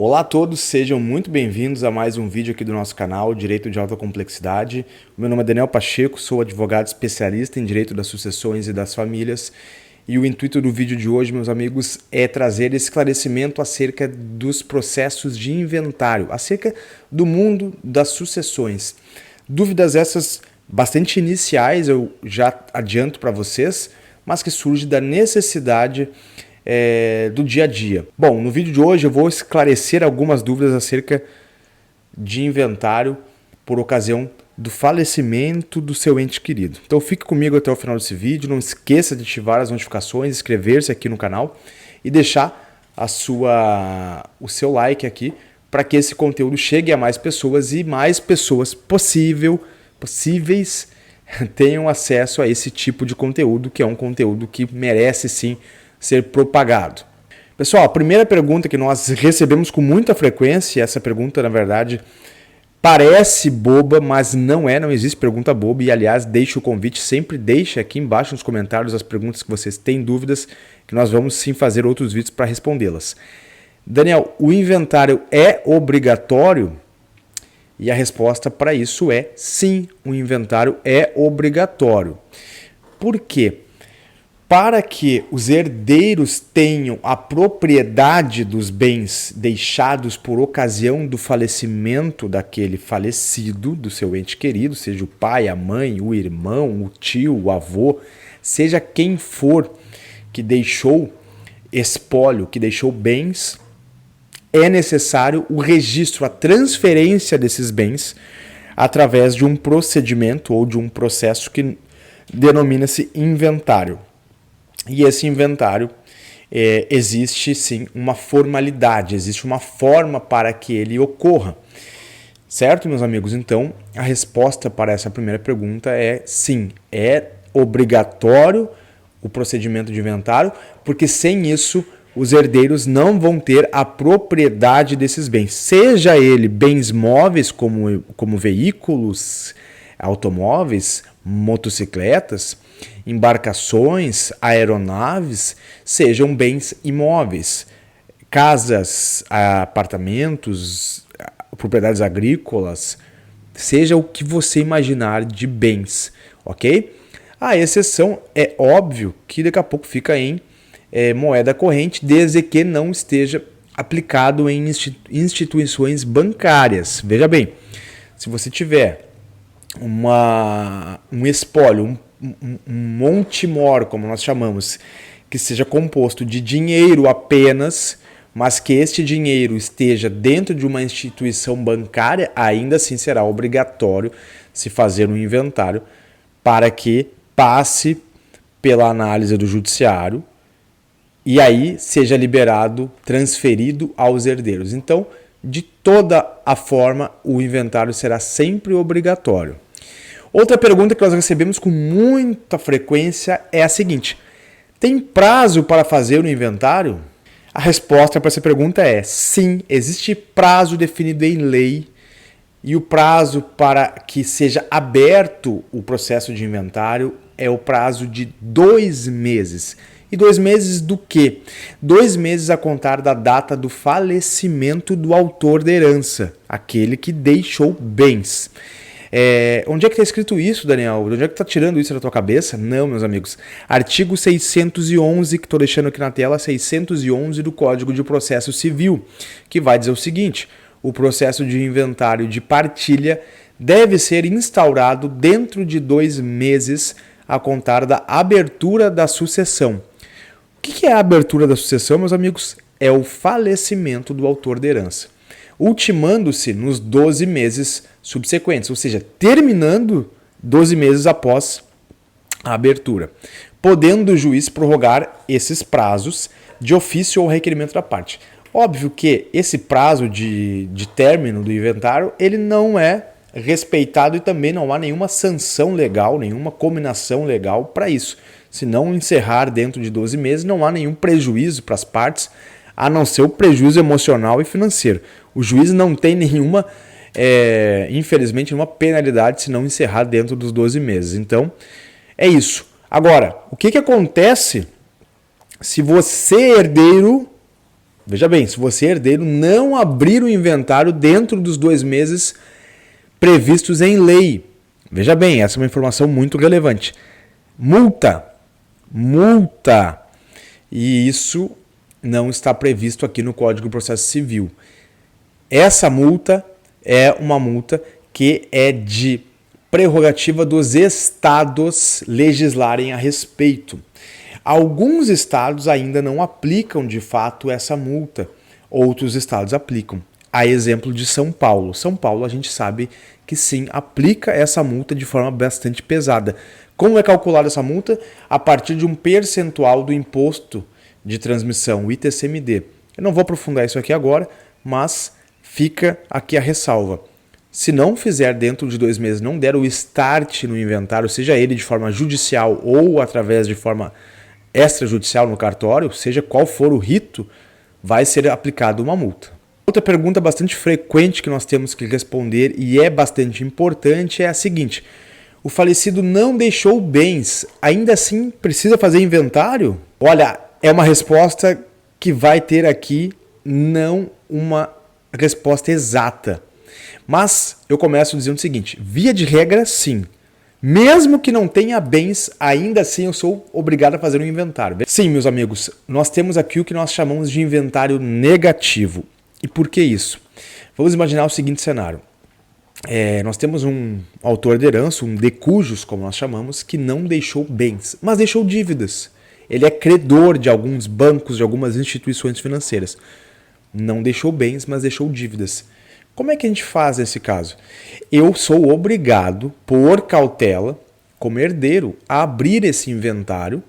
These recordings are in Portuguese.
Olá a todos, sejam muito bem-vindos a mais um vídeo aqui do nosso canal Direito de Alta Complexidade. Meu nome é Daniel Pacheco, sou advogado especialista em Direito das Sucessões e das Famílias. E o intuito do vídeo de hoje, meus amigos, é trazer esclarecimento acerca dos processos de inventário, acerca do mundo das sucessões. Dúvidas essas bastante iniciais, eu já adianto para vocês, mas que surgem da necessidade do dia a dia. Bom, no vídeo de hoje eu vou esclarecer algumas dúvidas acerca de inventário por ocasião do falecimento do seu ente querido. Então fique comigo até o final desse vídeo, não esqueça de ativar as notificações, inscrever-se aqui no canal e deixar o seu like aqui para que esse conteúdo chegue a mais pessoas e mais pessoas possíveis tenham acesso a esse tipo de conteúdo, que é um conteúdo que merece sim ser propagado. Pessoal, a primeira pergunta que nós recebemos com muita frequência, essa pergunta na verdade parece boba, mas não existe pergunta boba, e aliás deixo o convite, sempre deixe aqui embaixo nos comentários as perguntas que vocês têm dúvidas, que nós vamos sim fazer outros vídeos para respondê-las. Daniel, o inventário é obrigatório? E a resposta para isso é sim, o inventário é obrigatório. Por quê? Para que os herdeiros tenham a propriedade dos bens deixados por ocasião do falecimento daquele falecido, do seu ente querido, seja o pai, a mãe, o irmão, o tio, o avô, seja quem for que deixou espólio, que deixou bens, é necessário o registro, a transferência desses bens através de um procedimento ou de um processo que denomina-se inventário. E esse inventário existe sim uma formalidade, existe uma forma para que ele ocorra. Certo, meus amigos? Então, a resposta para essa primeira pergunta é sim, é obrigatório o procedimento de inventário, porque sem isso os herdeiros não vão ter a propriedade desses bens, seja ele bens móveis como veículos, automóveis, motocicletas, embarcações, aeronaves, sejam bens imóveis, casas, apartamentos, propriedades agrícolas, seja o que você imaginar de bens, ok? A exceção é óbvio que daqui a pouco fica em moeda corrente, desde que não esteja aplicado em instituições bancárias. Veja bem, se você tiver um espólio, um monte mor, como nós chamamos, que seja composto de dinheiro apenas, mas que este dinheiro esteja dentro de uma instituição bancária, ainda assim será obrigatório se fazer um inventário para que passe pela análise do judiciário e aí seja liberado, transferido aos herdeiros. Então, de toda a forma, o inventário será sempre obrigatório. Outra pergunta que nós recebemos com muita frequência é a seguinte: tem prazo para fazer o inventário? A resposta para essa pergunta é sim, existe prazo definido em lei e o prazo para que seja aberto o processo de inventário é o prazo de 2 meses. E 2 meses do quê? 2 meses a contar da data do falecimento do autor da herança, aquele que deixou bens. Onde é que está escrito isso, Daniel? Onde é que está tirando isso da tua cabeça? Não, meus amigos. Artigo 611, que estou deixando aqui na tela, 611 do Código de Processo Civil, que vai dizer o seguinte: o processo de inventário de partilha deve ser instaurado dentro de 2 meses a contar da abertura da sucessão. O que é a abertura da sucessão, meus amigos? É o falecimento do autor da herança, ultimando-se nos 12 meses subsequentes, ou seja, terminando 12 meses após a abertura, podendo o juiz prorrogar esses prazos de ofício ou requerimento da parte. Óbvio que esse prazo de término do inventário ele não é respeitado e também não há nenhuma sanção legal, nenhuma cominação legal para isso. Se não encerrar dentro de 12 meses, não há nenhum prejuízo para as partes, a não ser o prejuízo emocional e financeiro. O juiz não tem nenhuma, infelizmente, nenhuma penalidade se não encerrar dentro dos 12 meses. Então, é isso. Agora, o que acontece se você, herdeiro, Veja bem, se você é herdeiro, não abrir o inventário dentro dos 2 meses previstos em lei. Veja bem, essa é uma informação muito relevante. Multa. Multa. E isso não está previsto aqui no Código de Processo Civil. Essa multa é uma multa que é de prerrogativa dos estados legislarem a respeito. Alguns estados ainda não aplicam de fato essa multa, outros estados aplicam. A exemplo de São Paulo. São Paulo a gente sabe que sim, aplica essa multa de forma bastante pesada. Como é calculada essa multa? A partir de um percentual do imposto de transmissão, o ITCMD. Eu não vou aprofundar isso aqui agora, mas fica aqui a ressalva. Se não fizer dentro de 2 meses, não der o start no inventário, seja ele de forma judicial ou através de forma extrajudicial no cartório, seja qual for o rito, vai ser aplicada uma multa. Outra pergunta bastante frequente que nós temos que responder e é bastante importante é a seguinte: o falecido não deixou bens, ainda assim precisa fazer inventário? Olha, é uma resposta que vai ter aqui não uma resposta exata. Mas eu começo dizendo o seguinte: via de regra, sim. Mesmo que não tenha bens, ainda assim eu sou obrigado a fazer um inventário. Sim, meus amigos, nós temos aqui o que nós chamamos de inventário negativo. E por que isso? Vamos imaginar o seguinte cenário. Nós temos um autor de herança, um de cujos, como nós chamamos, que não deixou bens, mas deixou dívidas. Ele é credor de alguns bancos, de algumas instituições financeiras. Não deixou bens, mas deixou dívidas. Como é que a gente faz nesse caso? Eu sou obrigado, por cautela, como herdeiro, a abrir esse inventário,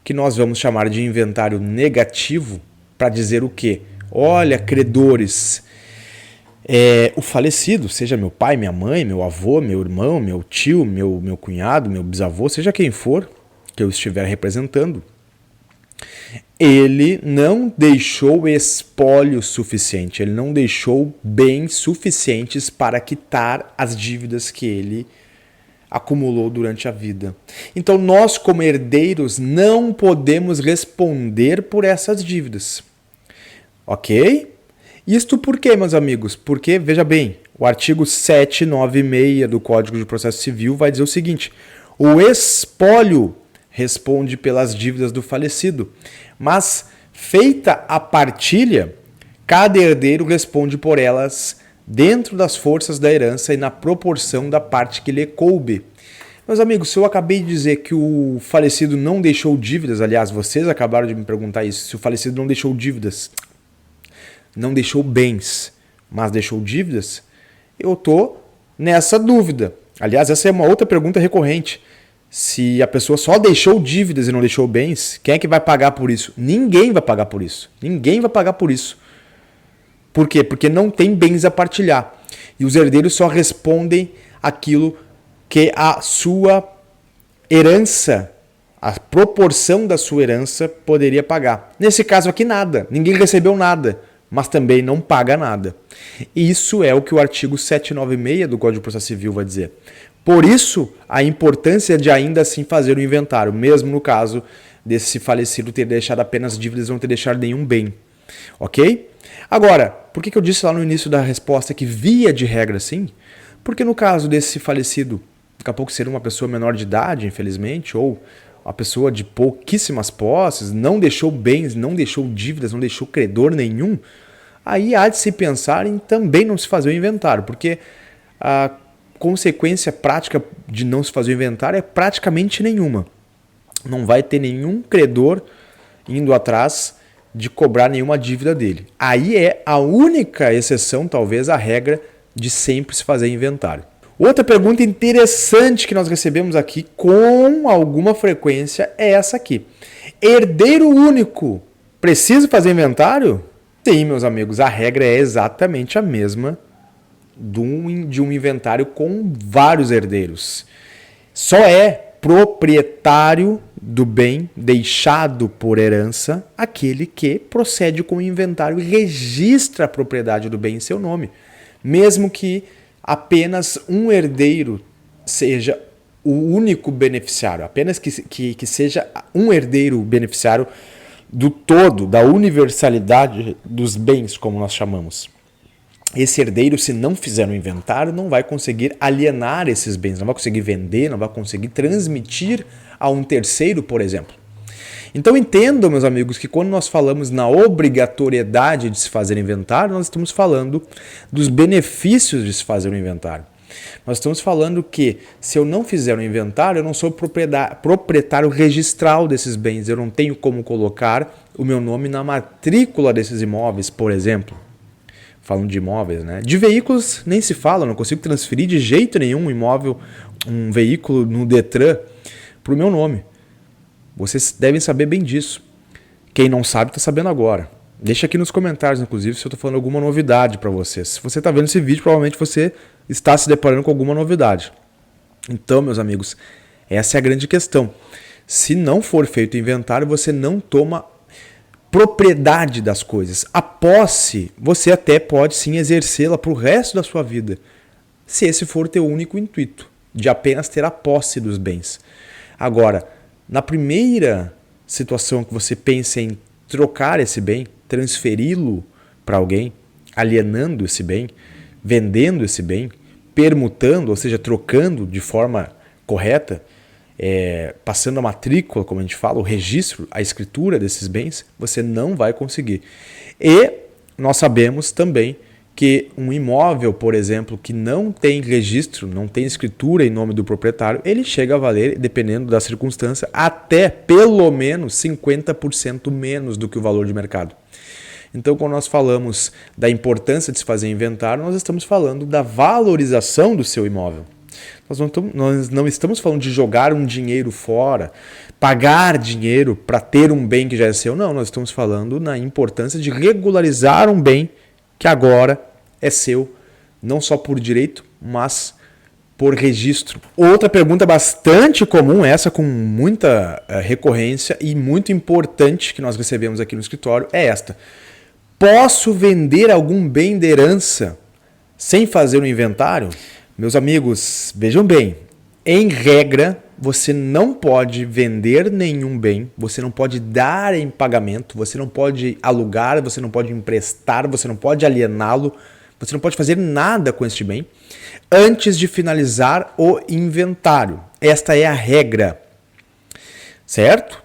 que nós vamos chamar de inventário negativo, para dizer o quê? Olha, credores, o falecido, seja meu pai, minha mãe, meu avô, meu irmão, meu tio, meu cunhado, meu bisavô, seja quem for que eu estiver representando, ele não deixou espólio suficiente, ele não deixou bens suficientes para quitar as dívidas que ele acumulou durante a vida. Então nós, como herdeiros, não podemos responder por essas dívidas. Ok? Isto por quê, meus amigos? Porque, veja bem, o artigo 796 do Código de Processo Civil vai dizer o seguinte: o espólio responde pelas dívidas do falecido, mas feita a partilha, cada herdeiro responde por elas dentro das forças da herança e na proporção da parte que lhe coube. Meus amigos, se eu acabei de dizer que o falecido não deixou dívidas, aliás, vocês acabaram de me perguntar isso, se o falecido não deixou dívidas, não deixou bens, mas deixou dívidas, eu estou nessa dúvida. Aliás, essa é uma outra pergunta recorrente. Se a pessoa só deixou dívidas e não deixou bens, quem é que vai pagar por isso? Ninguém vai pagar por isso. Ninguém vai pagar por isso. Por quê? Porque não tem bens a partilhar. E os herdeiros só respondem aquilo que a sua herança, a proporção da sua herança poderia pagar. Nesse caso aqui, nada. Ninguém recebeu nada, mas também não paga nada. Isso é o que o artigo 796 do Código de Processo Civil vai dizer. Por isso, a importância de ainda assim fazer o inventário, mesmo no caso desse falecido ter deixado apenas dívidas e não ter deixado nenhum bem. Ok? Agora, por que eu disse lá no início da resposta que via de regra sim? Porque no caso desse falecido, daqui a pouco ser uma pessoa menor de idade, infelizmente, ou uma pessoa de pouquíssimas posses, não deixou bens, não deixou dívidas, não deixou credor nenhum, aí há de se pensar em também não se fazer o inventário, porque a consequência prática de não se fazer o inventário é praticamente nenhuma. Não vai ter nenhum credor indo atrás de cobrar nenhuma dívida dele. Aí é a única exceção, talvez, à regra de sempre se fazer inventário. Outra pergunta interessante que nós recebemos aqui com alguma frequência é essa aqui. Herdeiro único, precisa fazer inventário? Sim, meus amigos, a regra é exatamente a mesma de um inventário com vários herdeiros. Só é proprietário do bem deixado por herança aquele que procede com o inventário e registra a propriedade do bem em seu nome. Mesmo que apenas um herdeiro seja o único beneficiário, apenas que seja um herdeiro beneficiário do todo, da universalidade dos bens, como nós chamamos. Esse herdeiro, se não fizer um inventário, não vai conseguir alienar esses bens, não vai conseguir vender, não vai conseguir transmitir a um terceiro, por exemplo. Então entendam, meus amigos, que quando nós falamos na obrigatoriedade de se fazer inventário, nós estamos falando dos benefícios de se fazer um inventário. Nós estamos falando que se eu não fizer um inventário, eu não sou proprietário registral desses bens, eu não tenho como colocar o meu nome na matrícula desses imóveis, por exemplo. Falando de imóveis, né? De veículos nem se fala, eu não consigo transferir de jeito nenhum um imóvel, um veículo no Detran para o meu nome. Vocês devem saber bem disso. Quem não sabe, está sabendo agora. Deixa aqui nos comentários, inclusive, se eu estou falando alguma novidade para vocês. Se você está vendo esse vídeo, provavelmente você está se deparando com alguma novidade. Então, meus amigos, essa é a grande questão. Se não for feito o inventário, você não toma propriedade das coisas. A posse, você até pode sim exercê-la para o resto da sua vida, se esse for teu único intuito, de apenas ter a posse dos bens. Agora, na primeira situação que você pensa em trocar esse bem, transferi-lo para alguém, alienando esse bem, vendendo esse bem, permutando, ou seja, trocando de forma correta, passando a matrícula, como a gente fala, o registro, a escritura desses bens, você não vai conseguir. E nós sabemos também que um imóvel, por exemplo, que não tem registro, não tem escritura em nome do proprietário, ele chega a valer, dependendo da circunstância, até pelo menos 50% menos do que o valor de mercado. Então, quando nós falamos da importância de se fazer inventário, nós estamos falando da valorização do seu imóvel. Nós não estamos falando de jogar um dinheiro fora, pagar dinheiro para ter um bem que já é seu. Não, nós estamos falando na importância de regularizar um bem que agora é seu, não só por direito, mas por registro. Outra pergunta bastante comum, essa com muita recorrência e muito importante que nós recebemos aqui no escritório, é esta. Posso vender algum bem de herança sem fazer um inventário? Meus amigos, vejam bem, em regra, você não pode vender nenhum bem, você não pode dar em pagamento, você não pode alugar, você não pode emprestar, você não pode aliená-lo, você não pode fazer nada com este bem antes de finalizar o inventário. Esta é a regra, certo?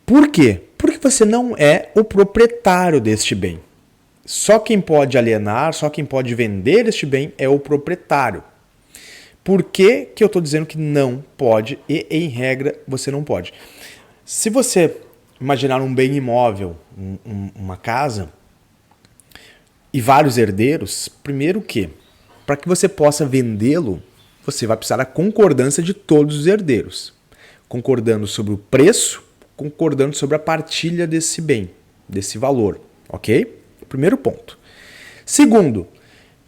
Por quê? Porque você não é o proprietário deste bem. Só quem pode alienar, só quem pode vender este bem é o proprietário. Por que eu estou dizendo que não pode e, em regra, você não pode? Se você imaginar um bem imóvel, uma casa, e vários herdeiros, primeiro que, para que você possa vendê-lo, você vai precisar da concordância de todos os herdeiros. Concordando sobre o preço, concordando sobre a partilha desse bem, desse valor, ok? Primeiro ponto. Segundo,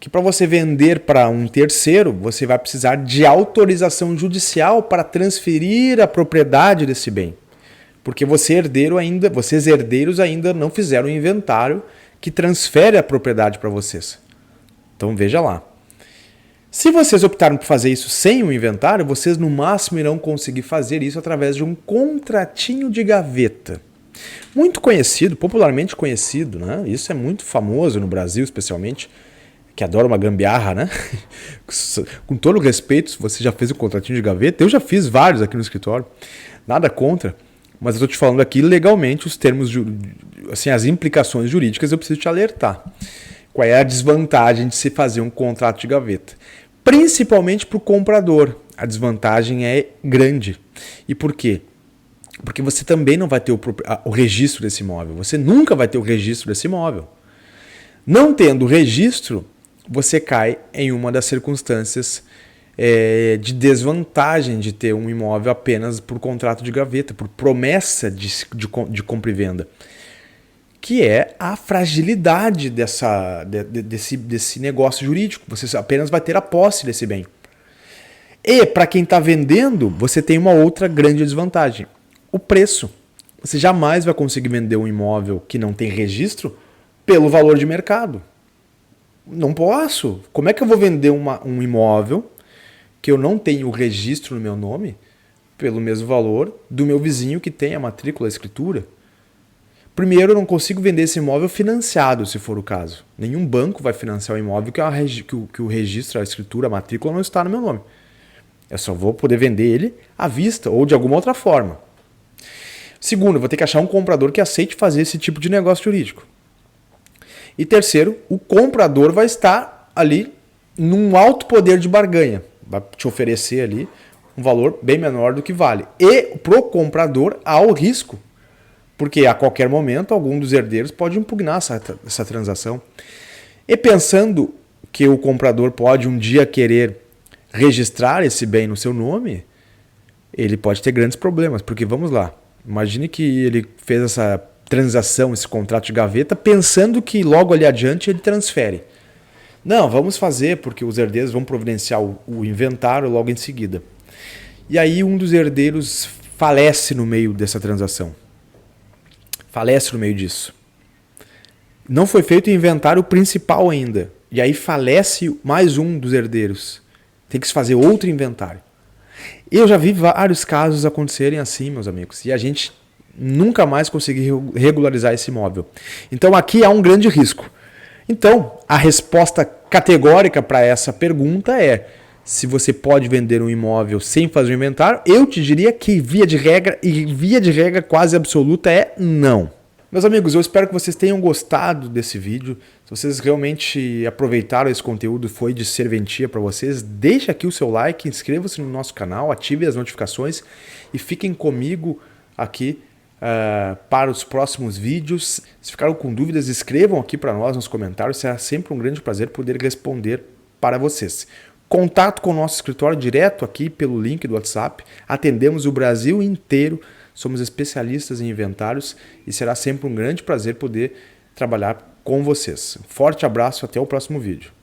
que para você vender para um terceiro, você vai precisar de autorização judicial para transferir a propriedade desse bem. Porque vocês herdeiros ainda não fizeram o inventário que transfere a propriedade para vocês. Então veja lá. Se vocês optaram por fazer isso sem o inventário, vocês no máximo irão conseguir fazer isso através de um contratinho de gaveta. Muito conhecido, popularmente conhecido, né? Isso é muito famoso no Brasil, especialmente, que adora uma gambiarra, né? Com todo respeito, se você já fez o contratinho de gaveta, eu já fiz vários aqui no escritório, nada contra, mas eu estou te falando aqui legalmente os termos, assim, as implicações jurídicas, eu preciso te alertar. Qual é a desvantagem de se fazer um contrato de gaveta? Principalmente para o comprador, a desvantagem é grande. E por quê? Porque você também não vai ter o registro desse imóvel. Você nunca vai ter o registro desse imóvel. Não tendo registro, você cai em uma das circunstâncias de desvantagem de ter um imóvel apenas por contrato de gaveta, por promessa de compra e venda, que é a fragilidade desse negócio jurídico. Você apenas vai ter a posse desse bem. E para quem está vendendo, você tem uma outra grande desvantagem. O preço. Você jamais vai conseguir vender um imóvel que não tem registro pelo valor de mercado. Não posso. Como é que eu vou vender um imóvel que eu não tenho o registro no meu nome pelo mesmo valor do meu vizinho que tem a matrícula, a escritura? Primeiro, eu não consigo vender esse imóvel financiado, se for o caso. Nenhum banco vai financiar o imóvel que o registro, a escritura, a matrícula não está no meu nome. Eu só vou poder vender ele à vista ou de alguma outra forma. Segundo, eu vou ter que achar um comprador que aceite fazer esse tipo de negócio jurídico. E terceiro, o comprador vai estar ali num alto poder de barganha. Vai te oferecer ali um valor bem menor do que vale. E pro comprador há o risco. Porque a qualquer momento algum dos herdeiros pode impugnar essa transação. E pensando que o comprador pode um dia querer registrar esse bem no seu nome, ele pode ter grandes problemas. Porque vamos lá, imagine que ele fez essa transação, esse contrato de gaveta, pensando que logo ali adiante ele transfere. Não, vamos fazer porque os herdeiros vão providenciar o inventário logo em seguida. E aí um dos herdeiros falece no meio dessa transação. Falece no meio disso. Não foi feito o inventário principal ainda. E aí falece mais um dos herdeiros. Tem que se fazer outro inventário. Eu já vi vários casos acontecerem assim, meus amigos. E a gente nunca mais conseguiu regularizar esse imóvel. Então aqui há um grande risco. Então, a resposta categórica para essa pergunta é: se você pode vender um imóvel sem fazer o inventário, eu te diria que via de regra quase absoluta é não. Meus amigos, eu espero que vocês tenham gostado desse vídeo. Se vocês realmente aproveitaram esse conteúdo, foi de serventia para vocês, deixa aqui o seu like, inscreva-se no nosso canal, ative as notificações e fiquem comigo aqui para os próximos vídeos. Se ficaram com dúvidas, escrevam aqui para nós nos comentários, será sempre um grande prazer poder responder para vocês. Contato com o nosso escritório direto aqui pelo link do WhatsApp, atendemos o Brasil inteiro, somos especialistas em inventários e será sempre um grande prazer poder trabalhar com vocês. Forte abraço, até o próximo vídeo.